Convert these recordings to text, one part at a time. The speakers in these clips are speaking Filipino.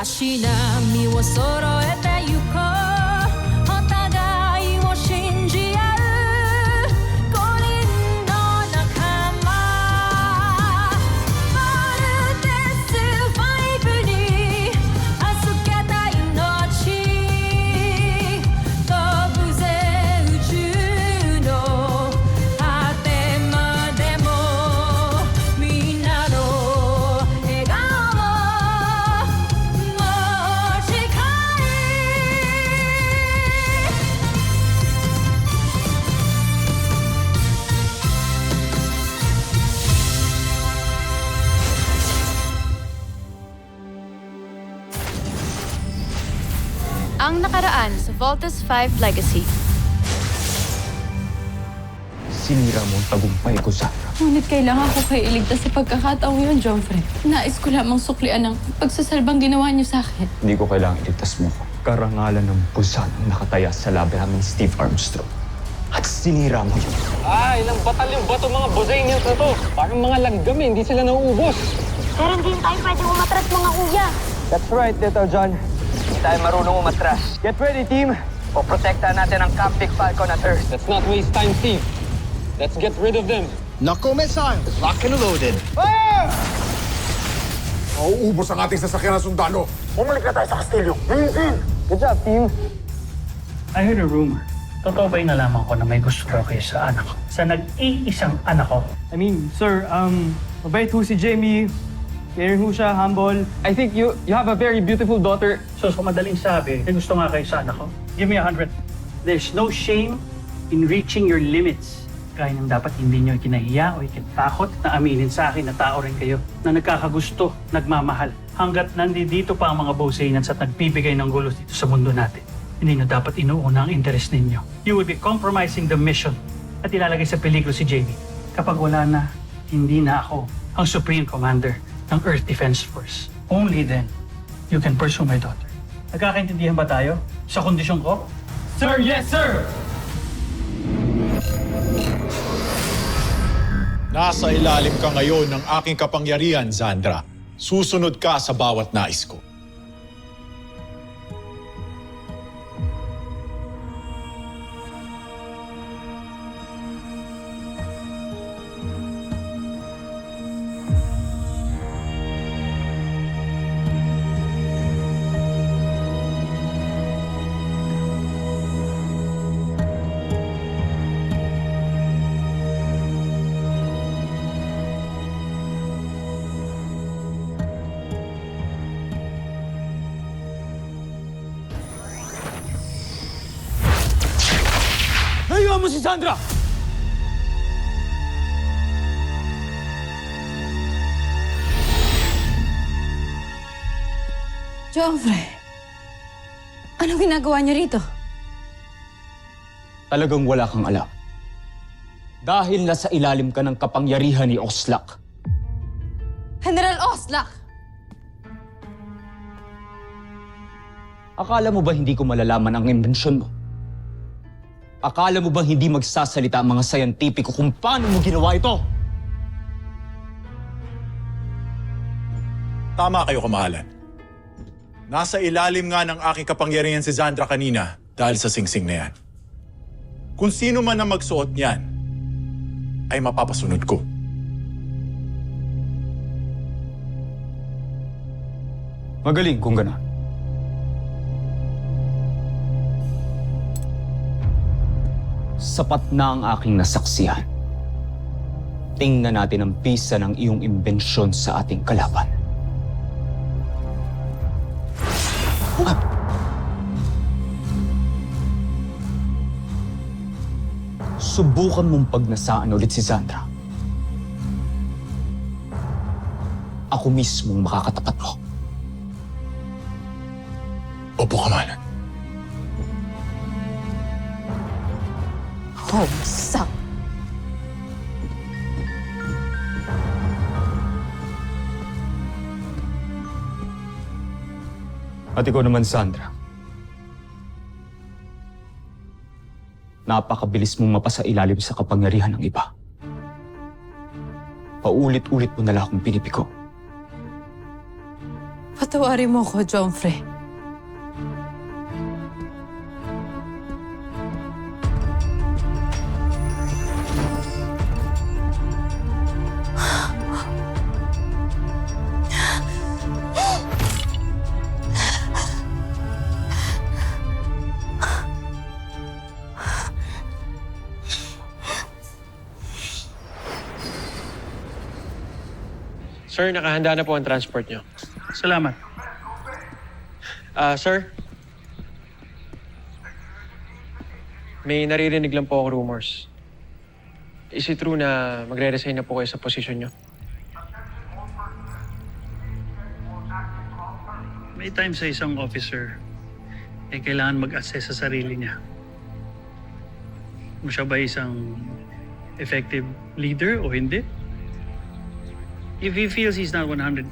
し波を揃えてゆこうお互いを信じ合う五人の仲間まるでスファイブに預けた命飛ぶぜ宇宙の果てまでもみんなの笑顔Ang nakaraan sa Voltes 5 Legacy. Sinira mo ang tagumpay ko, Sandra. Ngunit kailangan ko kayo iligtas sa pagkakataong yun, Joffrey. Nais ko lamang suklian ang pagsasalbang ginawa niyo sa akin. Hindi ko kailangan iligtas mo ko. Karangalan ng busan ang nakataya sa labi namin Steve Armstrong. At sinira mo yun. Ilang batalyong ba itong mga Bosanians na to? Parang mga langgam eh, hindi sila nauubos. Pero hindi tayo pwedeng umatras, mga kuya. That's right, Little John. Hindi tayo marunong umatras. Get ready, team. O protektahan natin ang Camp Big Falcon at Earth. Let's not waste time, Steve. Let's get rid of them. Knuckle missiles, locked and loaded. Mauubos ang ating sasakyan ng sundalo. Bumalik na tayo sa kastilyo. Good job, team. I heard a rumor. Totoo ba yung nalaman ko na may gusto daw kayo sa anak ko? Sa nag-iisang anak ko? I mean, sir, mabait ho si Jamie. Caring ho siya, humble. I think you have a very beautiful daughter. So madaling sabi, may gusto nga kayo sa anak ko? Give me 100. There's no shame in reaching your limits. Kaya nang dapat hindi nyo ikinahiya o ikinatakot na aminin sa akin na tao rin kayo na nagkakagusto, nagmamahal. Hanggat nandito pa ang mga Bosanians at nagbibigay ng gulo dito sa mundo natin. Hindi nyo dapat inuuna ang interes ninyo. You would be compromising the mission at ilalagay sa peligro si Jamie. Kapag wala na, hindi na ako ang Supreme Commander ng Earth Defense Force. Only then, you can pursue my daughter. Nagkakaintindihan ba tayo sa kondisyon ko? Sir, yes, sir! Nasa ilalim ka ngayon ng aking kapangyarihan, Zandra. Susunod ka sa bawat nais ko. Layuan mo si Sandra! Joffrey, anong ginagawa niyo rito? Talagang wala kang alam. Dahil nasa ilalim ka ng kapangyarihan ni Oslak. General Oslak! Akala mo ba hindi ko malalaman ang imbensyon mo? Akala mo ba hindi magsasalita ang mga sayantipiko kung paano mo ginawa ito? Tama kayo, kamahalan. Nasa ilalim nga ng aking kapangyarihan si Zandra kanina dahil sa singsing na yan. Kung sino man ang magsuot niyan, ay mapapasunod ko. Magaling kung gano'n. Sapat na ang aking nasaksihan. Tingnan natin ang pisa ng iyong imbensyon sa ating kalaban. Subukan mong pagnasaan ulit si Zandra. Ako mismong makakatapat mo. Opo, kamahalan. Homsak! At ikaw naman, Sandra. Napakabilis mong mapasailalim sa kapangyarihan ng iba. Paulit-ulit mo na lang akong pinipiko. Patawarin mo ko, Jomfre. Sir, nakahanda na po ang transport nyo. Salamat. Sir? May naririnig lang po akong rumors. Is it true na magre-resign na po kayo sa posisyon nyo? May time sa isang officer, kailangan mag-assess sa sarili niya. Kung siya ba isang effective leader o hindi. If he feels he's not 100%,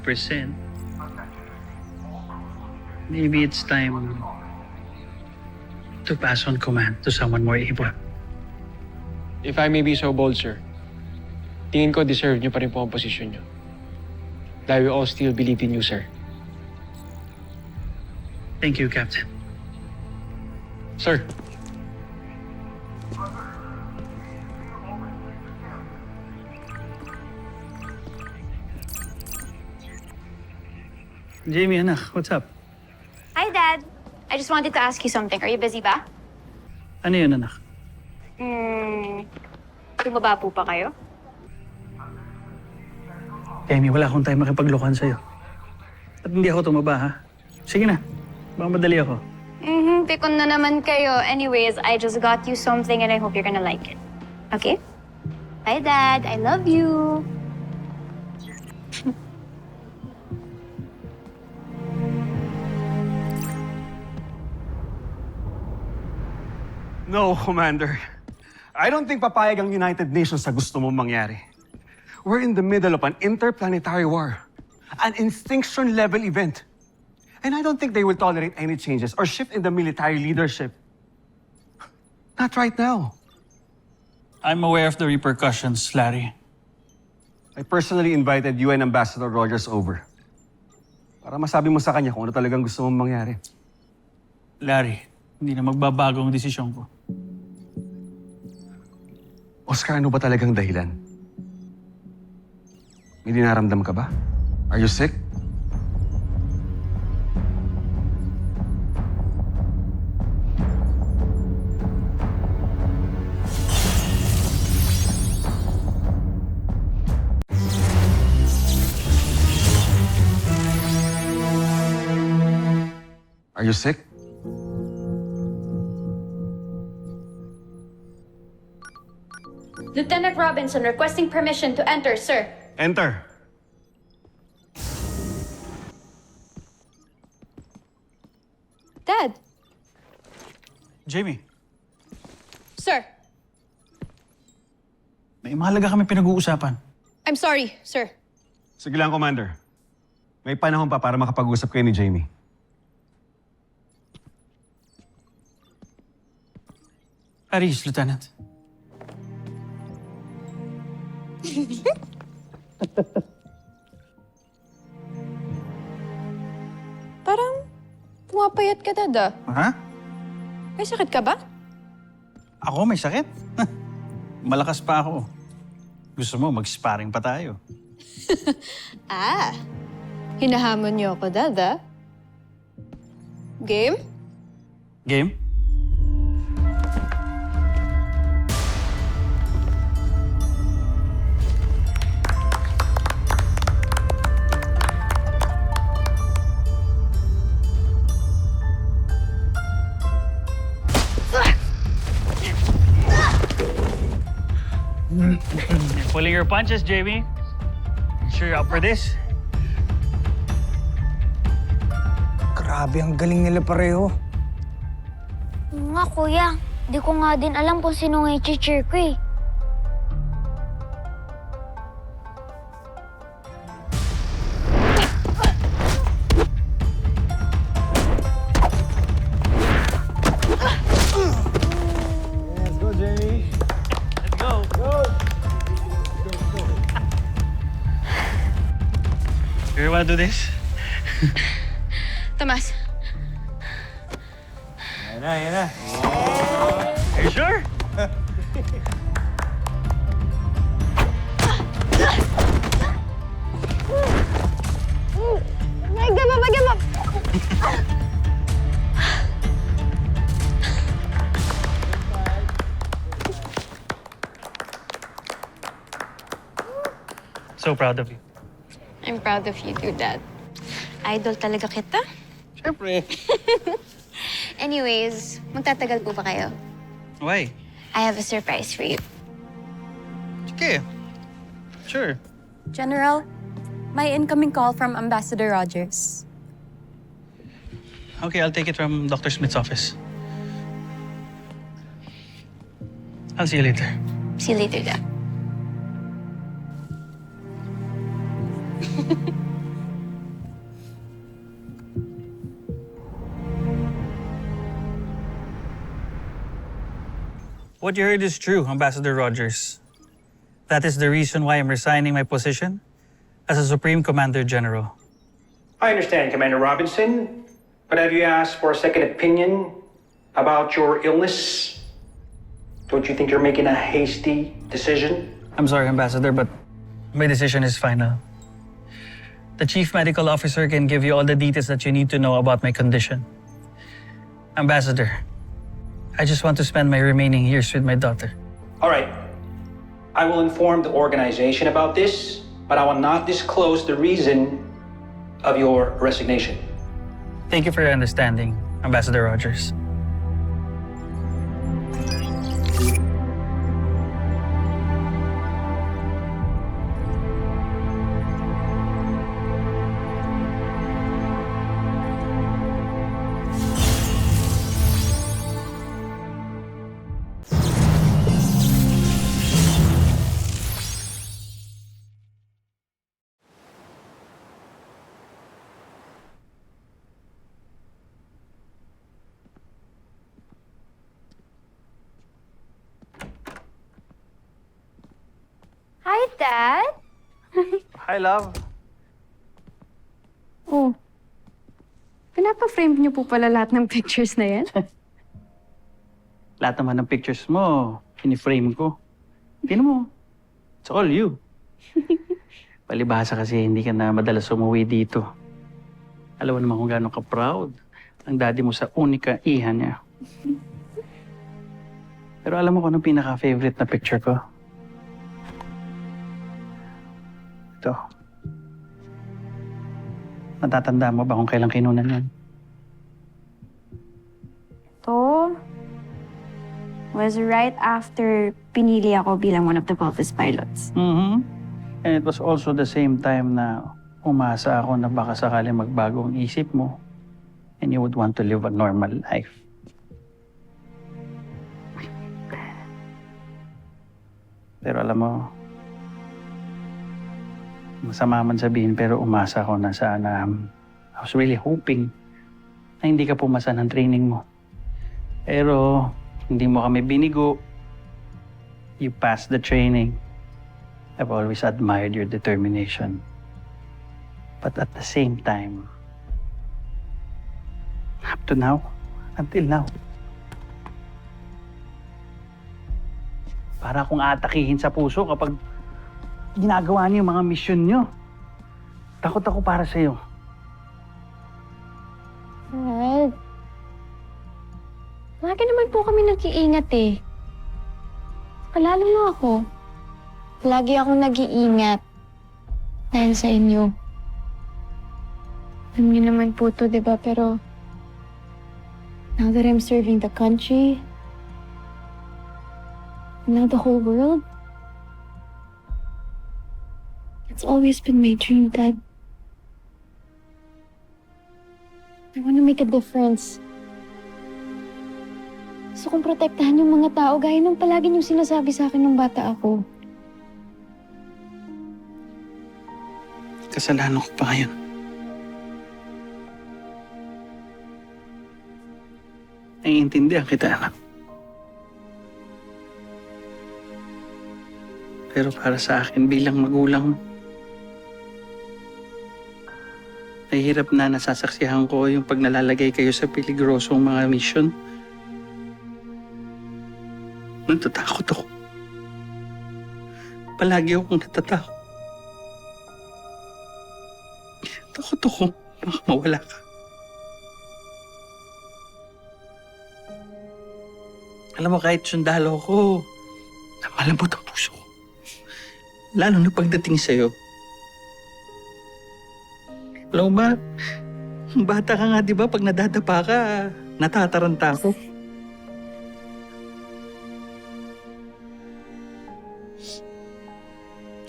maybe it's time to pass on command to someone more able. If I may be so bold, sir, tingin ko deserve nyo pa rin po ang posisyon nyo. Dahil we all still believe in you, sir. Thank you, Captain. Sir, Jamie, anak, what's up? Hi, Dad. I just wanted to ask you something. Are you busy ba? Ano yun, anak? Tumaba po pa kayo? Jamie, wala akong time makipaglokohan sa'yo. At hindi ako tumaba, ha? Sige na. Baka madali ako. Pikon na naman kayo. Anyways, I just got you something and I hope you're gonna like it. Okay? Bye, Dad. I love you. No, Commander. I don't think papayag ang United Nations sa gusto mong mangyari. We're in the middle of an interplanetary war. An extinction-level event. And I don't think they will tolerate any changes or shift in the military leadership. Not right now. I'm aware of the repercussions, Larry. I personally invited UN Ambassador Rogers over. Para masabi mo sa kanya kung ano talagang gusto mong mangyari. Larry, hindi na magbabago ang desisyon ko. Oscar, ano ba talagang dahilan? May dinaramdam ka ba? Are you sick? Are you sick? Lieutenant Robinson requesting permission to enter, sir. Enter. Dad. Jamie, Sir. may mahalaga kami pinag-uusapan. I'm sorry, sir. Sige lang, Commander. May panahon pa para makapag-usap kayo ni Jamie. Aris, Lieutenant. Parang pumapayat ka, Dad, ah. Ha? May sakit ka ba? Ako may sakit? Malakas pa ako. Gusto mo, mag-sparring pa tayo. Hinahamon niyo ako, Dad, ah. Game? Game? Pulling your punches, Jamie. Sure you're up for this? Grabe, ang galing nila pareho. Nga, kuya. Di ko nga din alam kung sino nga i-cheer ko eh. Let's go, Jamie. Let's go. You wanna do this? Tomas, Yan na. Are you sure? Give up! So proud of you. I'm proud of you too, Dad. Idol talaga kita. Siyempre. Anyways, magtatagal po ba kayo? Why? I have a surprise for you. Sige. Sure. General, may incoming call from Ambassador Rogers. Okay, I'll take it from Dr. Smith's office. I'll see you later. See you later, Dad. What you heard is true, Ambassador Rogers. That is the reason why I'm resigning my position as a Supreme Commander General. I understand, Commander Robinson, but have you asked for a second opinion about your illness? Don't you think you're making a hasty decision? I'm sorry, Ambassador, but my decision is final. The Chief Medical Officer can give you all the details that you need to know about my condition. Ambassador, I just want to spend my remaining years with my daughter. All right. I will inform the organization about this, but I will not disclose the reason of your resignation. Thank you for your understanding, Ambassador Rogers. Hi, Dad. Hi, love. Oh, pinapa-frame niyo po pala lahat ng pictures na yan? Lahat naman ng pictures mo, piniframe ko. Tingnan mo, it's all you. Palibhasa kasi hindi ka na madalas umuwi dito. Alam mo naman kung gaano ka-proud ang daddy mo sa unika iha niya. Pero alam mo kung anong pinaka-favorite na picture ko? Ito. Natatanda mo ba kung kailan kinunan yan? To was right after pinili ako bilang one of the Voltes pilots. Mm-hmm. And it was also the same time na umasa ako na baka sakali magbago ang isip mo and you would want to live a normal life. Pero alam mo, masama man sabihin pero umasa ako na sana I was really hoping na hindi ka pumasa ng training mo. Pero hindi mo kami binigo. You passed the training. I've always admired your determination. But at the same time, up to now, until now, para akong atakihin sa puso kapag ginagawa niyo yung mga mission niyo. Takot ako para sa'yo. Dad, lagi naman po kami nag-iingat eh. Kalalo mo ako. Lagi akong nag-iingat dahil sa inyo. Alam niyo naman po to, di ba? Pero now that I'm serving the country, now the whole world, it's always been my dream, Dad. I want to make a difference. Gusto kong protektahan yung mga tao gaya ng palagi niyong sinasabi sa akin nung bata ako. Kasalanan ko pa ngayon. Naiintindihan kita, anak. Pero para sa akin bilang magulang mo, Nahihirap na nasasaksihan ko yung pag nalalagay kayo sa peligrosong mga mission. Natatakot ako. Palagi akong natatakot. Takot ako. Baka mawala ka. Alam mo, kahit sundalo ko, malambot ang puso ko. Lalo na pagdating sa'yo. Alam mo ba, bata ka nga, di ba? Pag nadadapa ka, natataranta ako.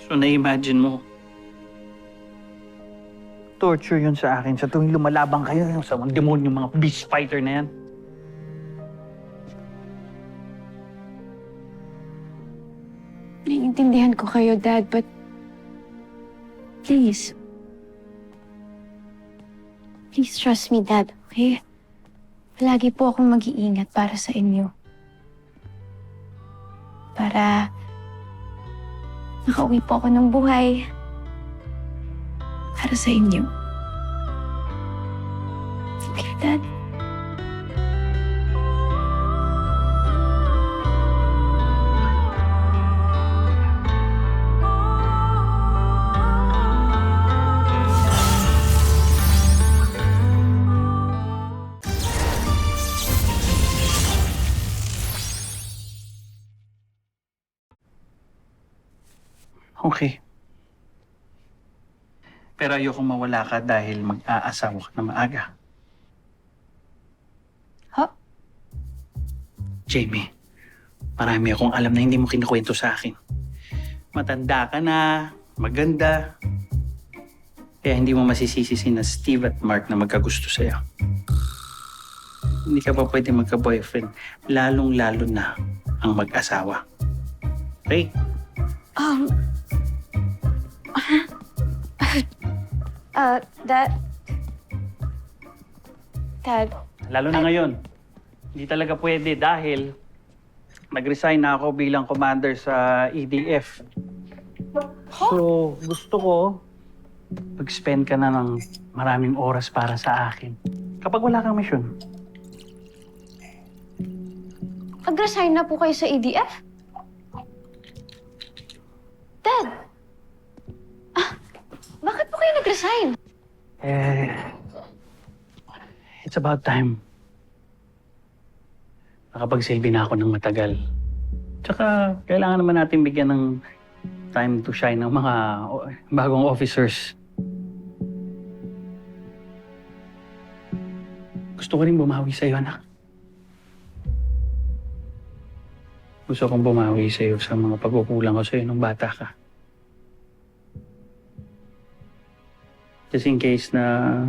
So, na-imagine mo, torture yun sa akin. Sa tuwing lumalabang kayo, yung sa mga demonyo, mga beast fighter na yan. Naiintindihan ko kayo, Dad, but please. Please trust me, Dad, okay? Palagi po akong mag-iingat para sa inyo. Para makauwi po ako ng buhay para sa inyo. Okay, Dad? Okay. Pero ayokong mawala ka dahil mag-aasawa ka na maaga. Ha? Jamie, marami akong alam na hindi mo kinukwento sa akin. Matanda ka na, maganda. Kaya hindi mo masisisi sina Steve at Mark na magkagusto sa'yo. Hindi ka pa pwede magka-boyfriend, lalong-lalo na ang mag-asawa. Okay? Dad, Lalo na ngayon. Hindi talaga pwede dahil nag-resign na ako bilang commander sa EDF. So, gusto ko mag-spend ka na ng maraming oras para sa akin. Kapag wala kang mission. Nag-resign na po kayo sa EDF? Dad! Bakit po kayo nag-resign? It's about time. Nakapagsilbi na ako ng matagal. Tsaka, kailangan naman natin bigyan ng time to shine ng mga bagong officers. Gusto ko rin bumawi sa'yo, anak. Gusto kong bumawi sa'yo sa mga pagkukulang ko sa'yo nung bata ka. Just in case na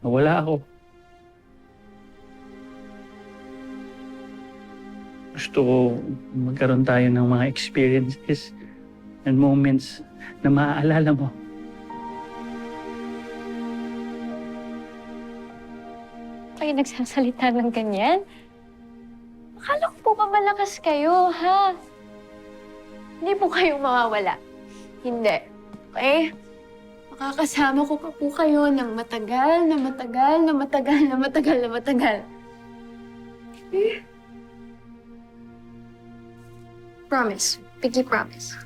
nawala ako. Gusto ko magkaroon tayo ng mga experiences and moments na maaalala mo. Kayo nagsasalita ng ganyan? Akala ko po ba malakas kayo, ha? Hindi po kayo mawawala. Hindi. Okay? Makakasama ko pa po kayo ng matagal na matagal na matagal na matagal na matagal. Okay? Promise. Pinky promise.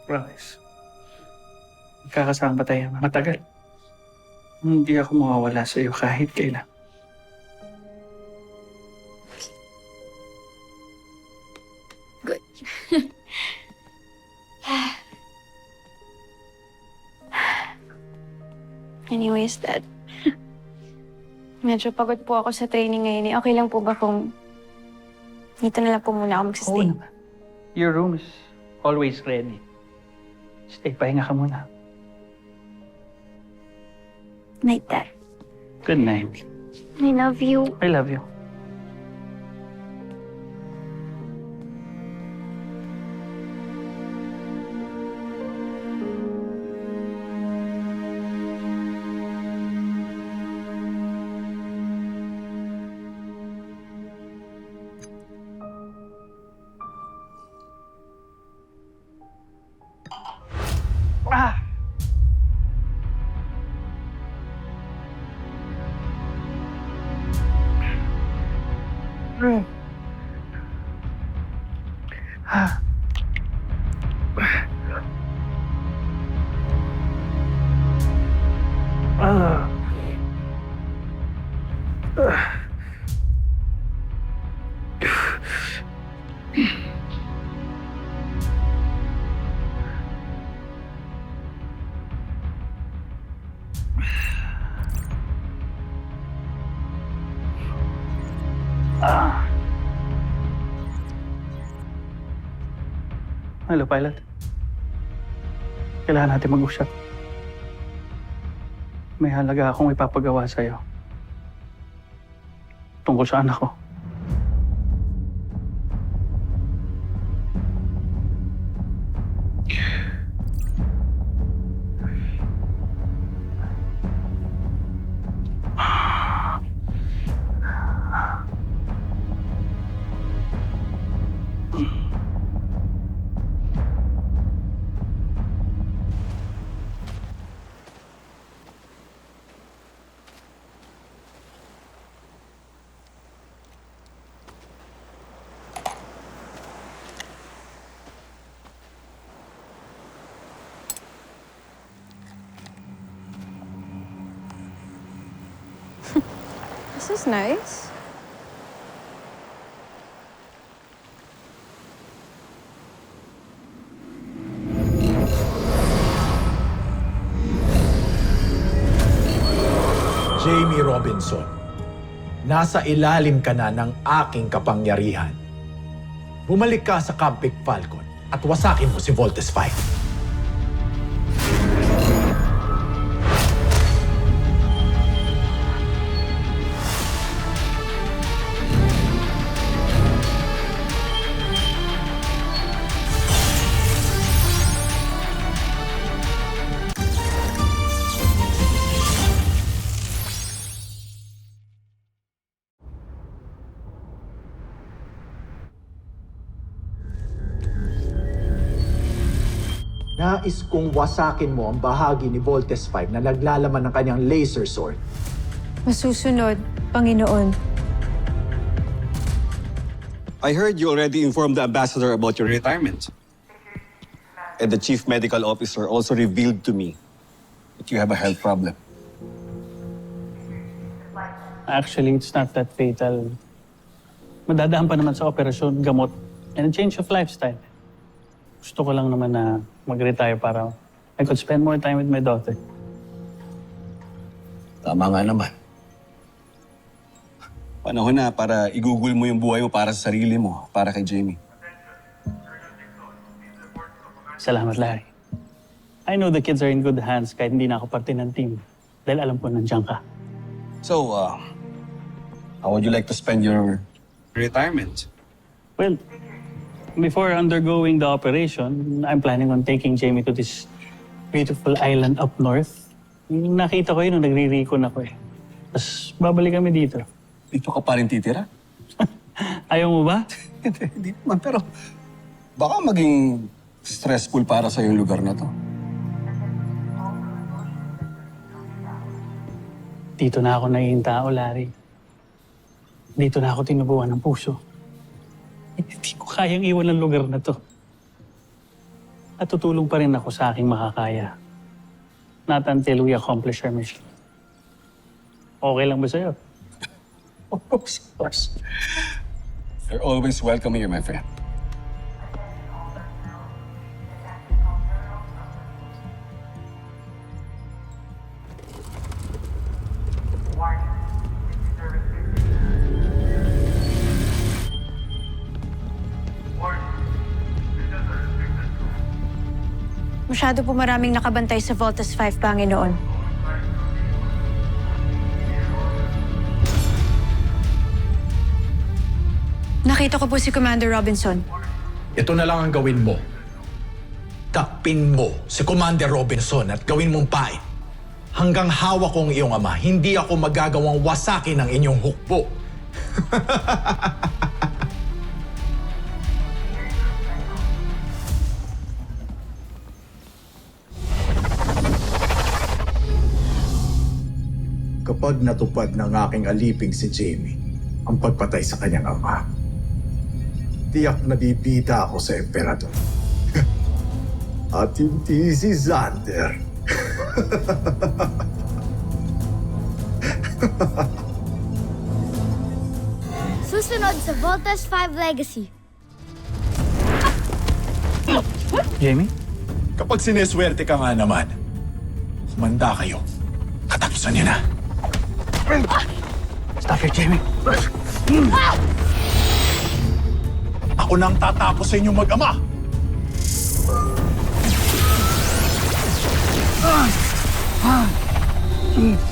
Promise. Magkakasama pa tayo matagal. Hindi ako mawawala sa iyo kahit kailan. Good. Anyways, Dad. Medyo pagod po ako sa training ngayon eh. Okay lang po ba kung dito na lang po muna ako magsistay? Oo naman. Your room is always ready. Stay, pahinga ka muna. Night, Dad. Good night. I love you. I love you. Hello, pilot. Kailangan natin mag-usap. May halaga akong ipapagawa sa'yo. Tungkol sa anak ko. This is nice. Jamie Robinson, nasa ilalim ka na ng aking kapangyarihan. Bumalik ka sa Camp Big Falcon at wasakin mo si Voltes 5. Nais kong wasakin mo ang bahagi ni Voltes 5 na naglalaman ng kanyang laser sword. Masusunod, Panginoon. I heard you already informed the ambassador about your retirement. And the chief medical officer also revealed to me that you have a health problem. Actually, it's not that fatal. Madadaan pa naman sa operasyon, gamot, and a change of lifestyle. Gusto ko lang naman na mag-retire para I could spend more time with my daughter. Tama nga naman. Panahon na para igugol mo yung buhay mo para sa sarili mo, para kay Jamie. Salamat, Larry. I know the kids are in good hands kahit hindi na ako parte ng team. Dahil alam ko nandiyan ka. So, how would you like to spend your retirement? Well, before undergoing the operation, I'm planning on taking Jamie to this beautiful island up north. Yung nakita ko yun nung nagre-recon ako eh. Tapos babalik kami dito. Dito ka pa rin titira? Ayaw mo ba? Hindi naman, pero baka maging stressful para sa yung lugar na to. Dito na ako naging tao, Larry. Dito na ako tinubuan ng puso. Hindi ko kayang iwan ang lugar na to. At tutulong pa rin ako sa aking makakaya. Not until we accomplish our mission. Okay lang ba sa'yo? Of course. You're always welcome here, my friend. Masyado po maraming nakabantay sa Voltes 5, Panginoon. Nakita ko po si Commander Robinson. Ito na lang ang gawin mo. Takpin mo si Commander Robinson at gawin mong pain. Hanggang hawak ko ang iyong ama, hindi ako magagawang wasakin ang inyong hukbo. Kapag natupad ng aking aliping si Jamie ang pagpatay sa kanyang ama, tiyak na bibida ako sa emperador. At hindi si Xander. Susunod sa Voltes 5 Legacy. Jamie? Kapag sineswerte ka nga naman, kumanda kayo. Katapusan niyo na. Stop here, Jamie. Ako nang tatapos sa inyong mag-ama. Jamie.